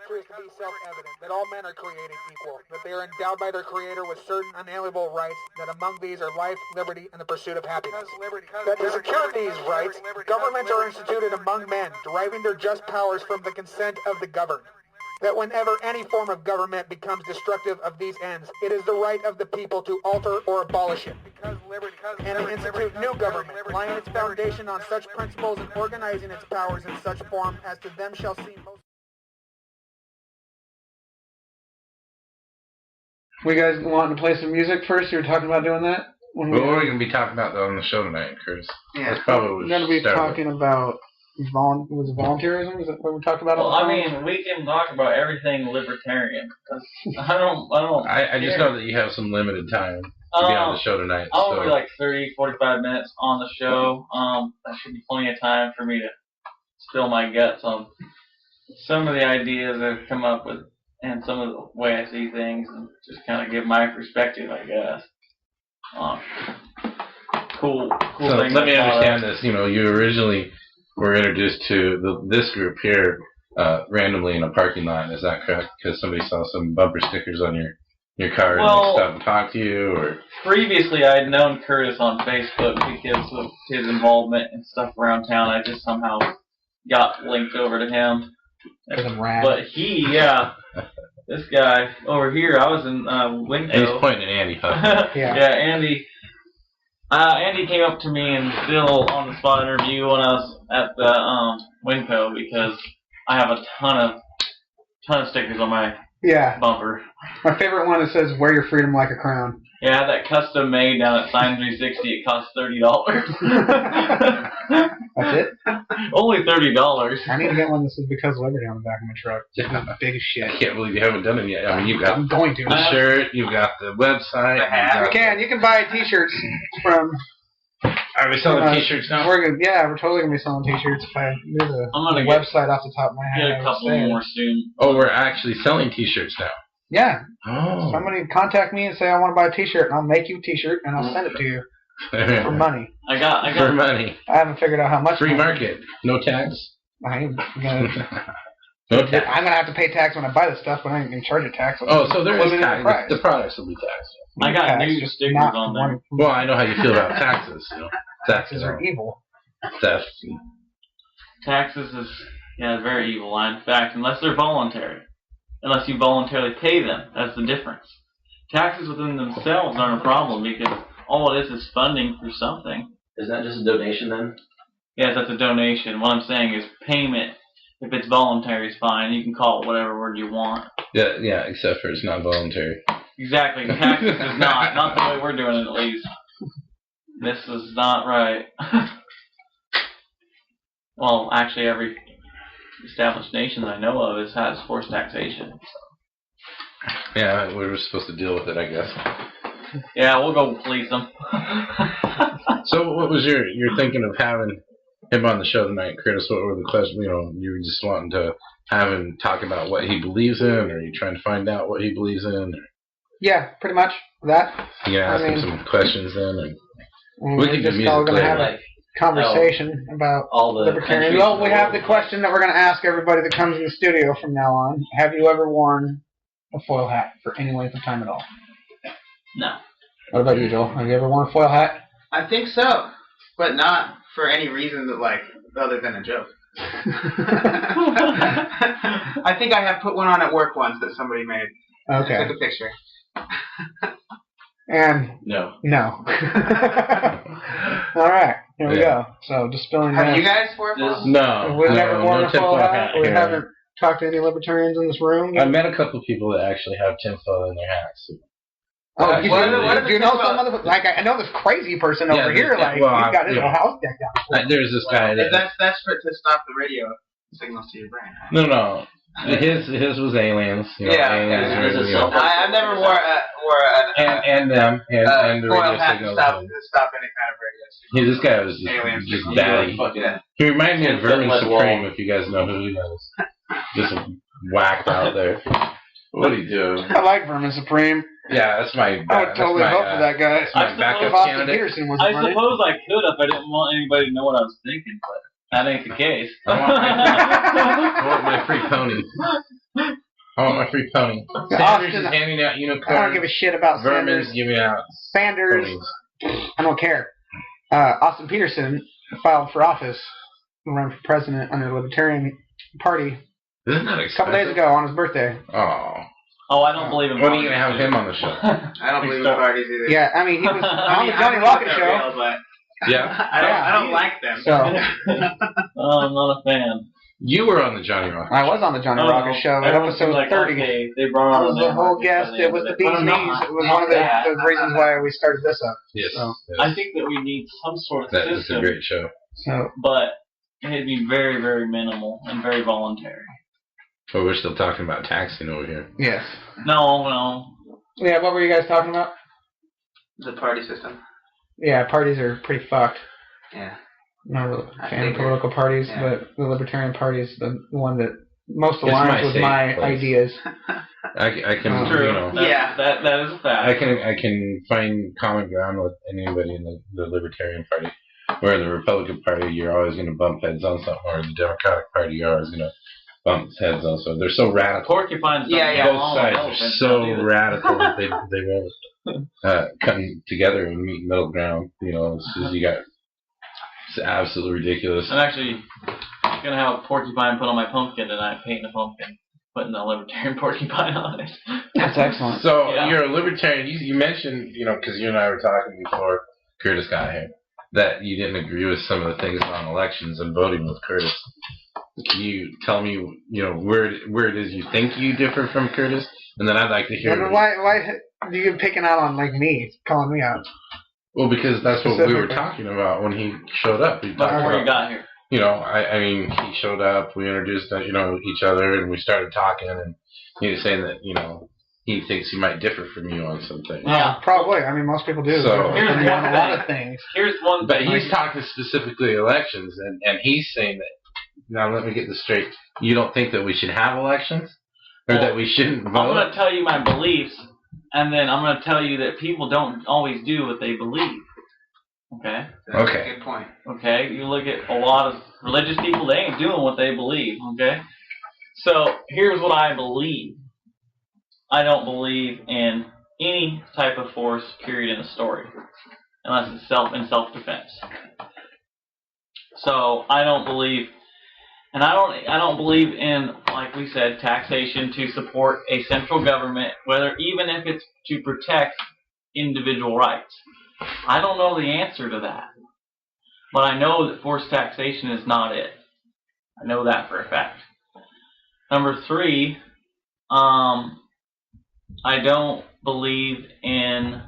Truth to be self-evident, that all men are created equal, that they are endowed by their Creator with certain unalienable rights, that among these are life, liberty, and the pursuit of happiness. That to secure these rights, governments are instituted among men, deriving their just powers from the consent of the governed. That whenever any form of government becomes destructive of these ends, it is the right of the people to alter or abolish it, and to institute new government, laying its foundation on such principles and organizing its powers in such form as to them shall seem most... We guys wanting to play some music first? You were talking about doing that? What are we going to be talking about on the show tonight, Curtis? Yeah, that's probably we're going to be talking about volunteerism. Is that what we talked about? Well, I mean, we can talk about everything libertarian. I just know that you have some limited time to be on the show tonight. I'll be like 30, 45 minutes on the show. That should be plenty of time for me to spill my guts on some of the ideas I've come up with and some of the way I see things, and just kind of give my perspective, I guess. Cool so thing. Let me understand this. You know, you originally were introduced to this group here randomly in a parking lot. Is that correct? Because somebody saw some bumper stickers on your car and they stopped and talked to you, or previously I had known Curtis on Facebook because of his involvement and stuff around town. I just somehow got linked over to him. But this guy over here, I was in Winco. He's pointing at Andy. Yeah, Andy. Andy came up to me and still on the spot interview when I was at the Winco because I have a ton of stickers on my bumper. My favorite one that says "Wear your freedom like a crown." Yeah, I had that custom made down at Sign 360. It cost $30. That's it? Only $30. I need to get one that says "Because Liberty" on the back of my truck. Just big as shit. I can't believe you haven't done it yet. I mean, you've got I'm going to. the shirt, you've got the website. You can buy t-shirts from... Are we selling t-shirts now? We're totally going to be selling t-shirts. If I knew the website off the top of my head. Get a couple more soon. Oh, we're actually selling t-shirts now. Yeah. Oh. Somebody contact me and say I want to buy a t-shirt, and I'll make you a t-shirt, and I'll send it to you for money. I got for money. I haven't figured out how much. Free market. No tax. I'm gonna no tax. I'm gonna have to pay tax when I buy the stuff, but I ain't gonna charge a tax. So there is tax. The products will be taxed. I got new stickers on there. Well, I know how you feel about taxes. You know, taxes are evil. Theft. Taxes is very evil. In fact, unless they're voluntary. Unless you voluntarily pay them. That's the difference. Taxes within themselves aren't a problem because all it is funding for something. Is that just a donation then? Yes, that's a donation. What I'm saying is payment, if it's voluntary, is fine. You can call it whatever word you want. Yeah, except for it's not voluntary. Exactly. Taxes is not. Not the way we're doing it, at least. This is not right. Well, actually, every established nation that I know of has forced taxation. So. Yeah, we were supposed to deal with it, I guess. Yeah, we'll go police them. So, what was your thinking of having him on the show tonight, Curtis? What were the questions? You know, you were just wanting to have him talk about what he believes in, or are you trying to find out what he believes in? Or? Yeah, pretty much that. You can ask him some questions then, and we can just do music later. Have a conversation about all the libertarian. Well, we have the question that we're going to ask everybody that comes in the studio from now on. Have you ever worn a foil hat for any length of time at all? No. What about you, Joel? Have you ever worn a foil hat? I think so, but not for any reason that, other than a joke. I think I have put one on at work once that somebody made. Okay. I took a picture. And no. All right, here we go. So just spilling. Have you guys worn foil? No. We've never worn a foil hat. We here. haven't talked to any libertarians in this room. I met a couple of people that actually have tinfoil in their hats. Oh, you know some other I know this crazy person over here. He's got his whole house decked out. There's this guy That's to stop the radio signals to your brain. No. His was aliens. Aliens I've never wore the radio signals. To stop any kind of radio. This guy was just batty. He reminded me of Vermin Supreme, if you guys know who he is. Just whacked out there. What do you do? I like Vermin Supreme. Yeah, that's my. I would totally vote for that guy. That's my backup candidate. I suppose I could if I didn't want anybody to know what I was thinking. But That ain't the case. I want my free pony. I want my free pony. Sanders is handing out unicorns. I don't give a shit about Vermin's Sanders. giving out Sanders. ponies. I don't care. Austin Peterson filed for office to run for president under the Libertarian Party Isn't that a expensive? couple days ago on his birthday. Oh, I don't believe in when are you going to have him on the show? I don't believe in parties either. Yeah, I mean, he was on the Johnny Rocket show. Yeah. I don't like them. So I'm not a fan. You were on the Johnny Rocket I was on the Johnny Rocket show at episode 30. Okay, they brought I on was the whole guest. It was the bee's knees. It was one of the reasons why we started this up. Yes. So. Yes. I think that we need some sort of That is system, a great show. So but it'd be very, very minimal and very voluntary. But we're still talking about taxing over here. yes. No. Yeah, what were you guys talking about? The party system. Yeah, parties are pretty fucked. Yeah. I'm not really a I fan of figured. political parties, Yeah. but the Libertarian Party is the one that most It's aligns my with safe my place. ideas. I can, True. you know, Yeah. That is a fact. I can find common ground with anybody in the Libertarian Party. Where in the Republican Party, you're always going to bump heads on something, or the Democratic Party, you're always going to bump heads on something. They're so radical. Porcupines don't Yeah, get Both along sides with are elephants, so don't do that. radical that they won't come together and meet middle ground. You know, it's just, it's absolutely ridiculous. I'm actually gonna have a porcupine put on my pumpkin tonight, painting a pumpkin, putting a Libertarian porcupine on it. That's excellent. So Yeah. you're a libertarian. You mentioned, you know, because you and I were talking before Curtis got here, that you didn't agree with some of the things on elections and voting with Curtis. Can you tell me, you know, where it is you think you differ from Curtis? And then I'd like to hear. Why do you picking out on like me, calling me out? Well, because that's what we were talking about when he showed up. He talked Before about, you got here. you know, I mean, he showed up. We introduced, you know, each other, and we started talking. And he was saying that, you know, he thinks he might differ from you on some things. Yeah. Probably. I mean, most people do. So- They're Here's on one a lot thing. of things. Here's one But thing. he's talking specifically elections, and he's saying that. Now let me get this straight. You don't think that we should have elections, or that we shouldn't vote? I'm gonna tell you my beliefs, and then I'm gonna tell you that people don't always do what they believe. Okay. That's Okay. a good point. Okay. You look at a lot of religious people; they ain't doing what they believe. Okay. So here's what I believe. I don't believe in any type of force, period, in a story, unless it's self-defense. So I don't believe, and I don't believe in, like we said, taxation to support a central government, even if it's to protect individual rights. I don't know the answer to that, but I know that forced taxation is not it. I know that for a fact. Number 3, I don't believe in,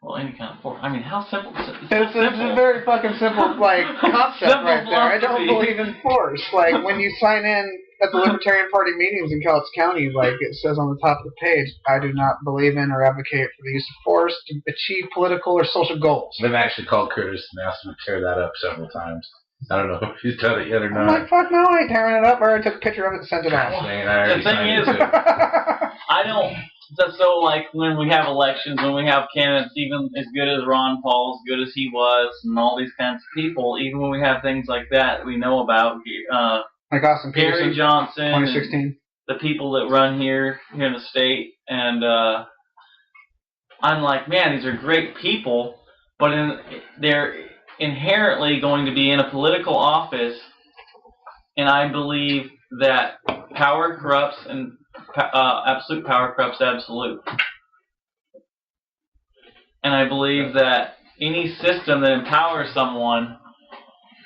well, any kind of force. I mean, how simple is it? It's a very fucking simple concept Simple right there. I don't philosophy. believe in force. Like when you sign in at the Libertarian Party meetings in Cowlitz County, like it says on the top of the page, I do not believe in or advocate for the use of force to achieve political or social goals. They've actually called Curtis and asked him to tear that up several times. I don't know if he's done it yet or I'm not. like, fuck no, I ain't tearing it up. I already took a picture of it and sent it off. Dang, I already The thing signed is- it, too. I don't. So like when we have elections, when we have candidates, even as good as Ron Paul, as good as he was, and all these kinds of people, even when we have things like that we know about, Like Austin Gary Peterson, Johnson, and 2016. the people that run here in the state, and I'm like, man, these are great people, but they're inherently going to be in a political office, and I believe that power corrupts, and absolute power corrupts absolute. And I believe that any system that empowers someone,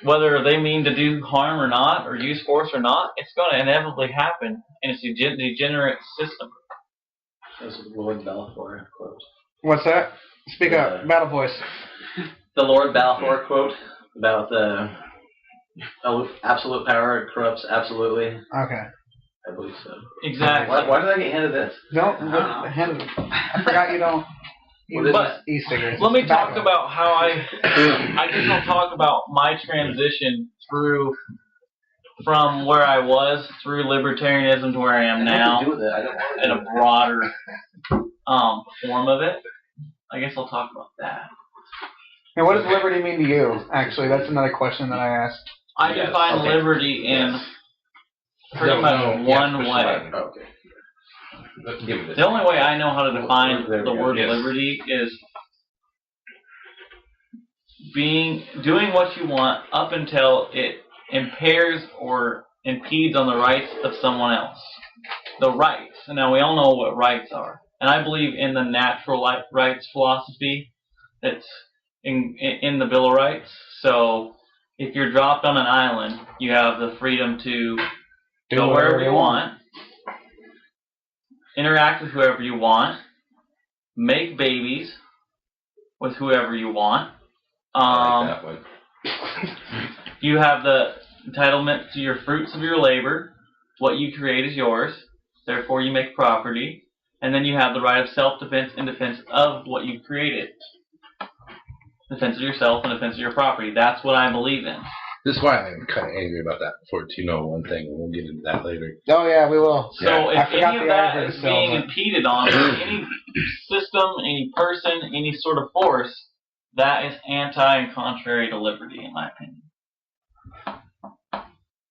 whether they mean to do harm or not, or use force or not, it's going to inevitably happen, and it's a degenerate system. That's Lord Balfour quote. What's that? Speak up. Battle voice. The Lord Balfour quote about the absolute power corrupts absolutely. Okay. I believe so. Exactly. Why did I get handed this? I forgot you don't use But e-cigarettes. let me It's talk tobacco. about how I just want to talk about my transition from where I was through libertarianism to where I am now, Do with it. I don't want in a broader form of it. I guess I'll talk about that. And what does liberty mean to you? Actually, that's another question that I asked. I define liberty in pretty much one way. Okay. Let's give it this. The only way I know how to define the word liberty is doing what you want up until it impairs or impedes on the rights of someone else. The rights. Now, we all know what rights are. And I believe in the natural rights philosophy that's in the Bill of Rights. So, if you're dropped on an island, you have the freedom to go wherever you want, interact with whoever you want, make babies with whoever you want. I like that one. You have the entitlement to your fruits of your labor. What you create is yours. Therefore, you make property. And then you have the right of self-defense and defense of what you created. Defense of yourself and defense of your property. That's what I believe in. This is why I'm kind of angry about that 1401 thing, and we'll get into that later. Oh, yeah, we will. So if any of that is being impeded on, any system, any person, any sort of force, that is anti and contrary to liberty, in my opinion.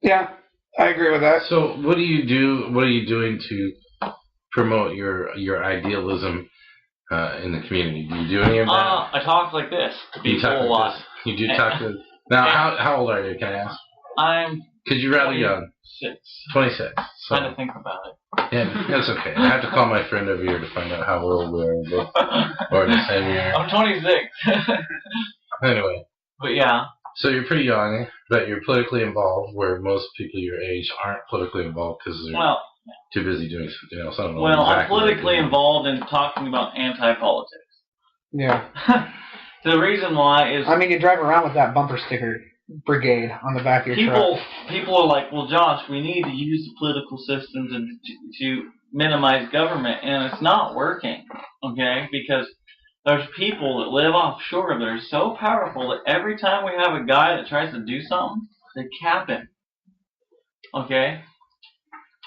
Yeah, I agree with that. So what do you do? What are you doing to promote your idealism in the community? Do you do any of that? I talk like this to people a lot. You do talk to... Now, how old are you, can I ask? I'm... Because you're rather young. 26. So. Trying to think about it. Yeah, that's okay. I have to call my friend over here to find out how old we are. Or the same year. I'm 26. Anyway. But yeah. So you're pretty young, but you're politically involved, where most people your age aren't politically involved because they're too busy doing something else. I don't know. Well, exactly I'm politically involved in talking about anti-politics. Yeah. The reason why is... I mean, you drive around with that bumper sticker brigade on the back of your truck. People are like, well, Josh, we need to use the political systems to minimize government, and it's not working, okay? Because there's people that live offshore that are so powerful that every time we have a guy that tries to do something, they cap him, okay?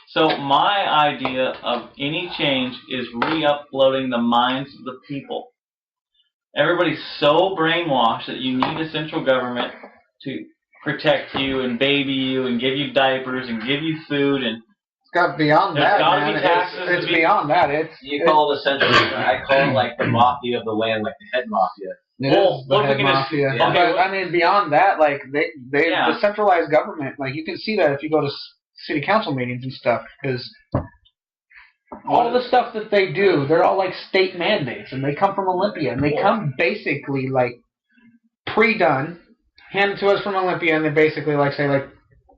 So my idea of any change is re-uploading the minds of the people. Everybody's so brainwashed that you need a central government to protect you and baby you and give you diapers and give you food and it's got beyond that, man. It's beyond that. You call it essential. I call it like the mafia of the land, like the head mafia. The head mafia. Yeah. But I mean, beyond that, like the centralized government, like you can see that if you go to city council meetings and stuff, because all the stuff that they do, they're all like state mandates, and they come from Olympia, and they come basically like pre-done, handed to us from Olympia, and they basically like say like,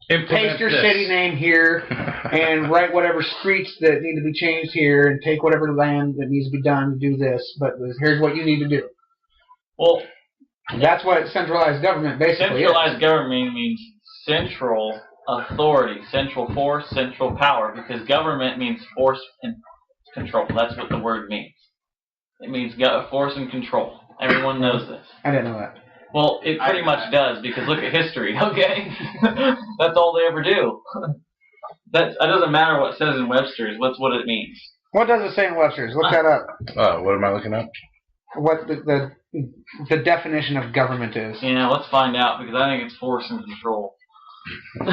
paste your city name here, and write whatever streets that need to be changed here, and take whatever land that needs to be done to do this, but here's what you need to do. Well, that's what centralized government basically is. Centralized government means central authority, central force, central power, because government means force and control. That's what the word means. It means force and control. Everyone knows this. I didn't know that. Well, it pretty much does, because look at history, okay? That's all they ever do. It doesn't matter what it says in Webster's. That's what it means. What does it say in Webster's? Look that up. What am I looking up? What the definition of government is. Yeah, let's find out, because I think it's force and control. It's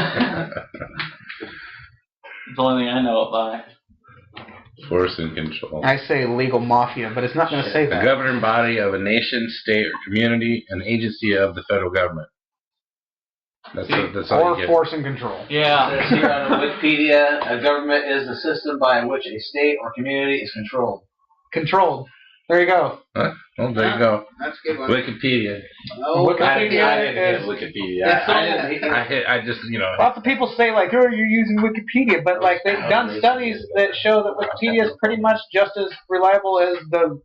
the only thing I know it by. Force and control. I say legal mafia, but it's not going to say that. The governing body of a nation, state, or community, an agency of the federal government. That's all or you get. Force and control. Yeah. It says here on Wikipedia, a government is the system by which a state or community is controlled. Controlled. There you go. Huh? Well, there you go. That's a good one. Wikipedia. Oh, Wikipedia I didn't is... get Wikipedia. I just, Lots of people say, like, oh, you're using Wikipedia, but, like, they've done studies that show that Wikipedia is pretty much just as reliable as the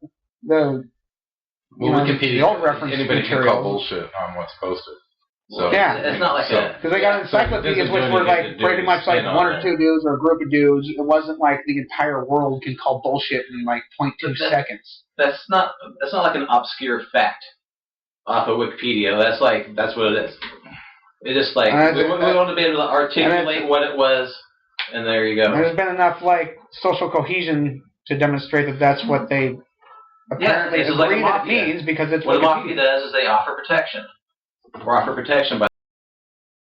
Wikipedia, the old reference anybody material. can call bullshit on what's posted. So, yeah. It's not like because they got encyclopedias which were like pretty much like one or two dudes or a group of dudes. It wasn't like the entire world can call bullshit in like 0.2 seconds. That's not like an obscure fact off of Wikipedia. That's what it is. It's just like we want to be able to articulate what it was, and there you go. There's been enough like social cohesion to demonstrate that that's what they apparently agree that it means because it's what Wikipedia. the mafia does is they offer protection. Or offer protection by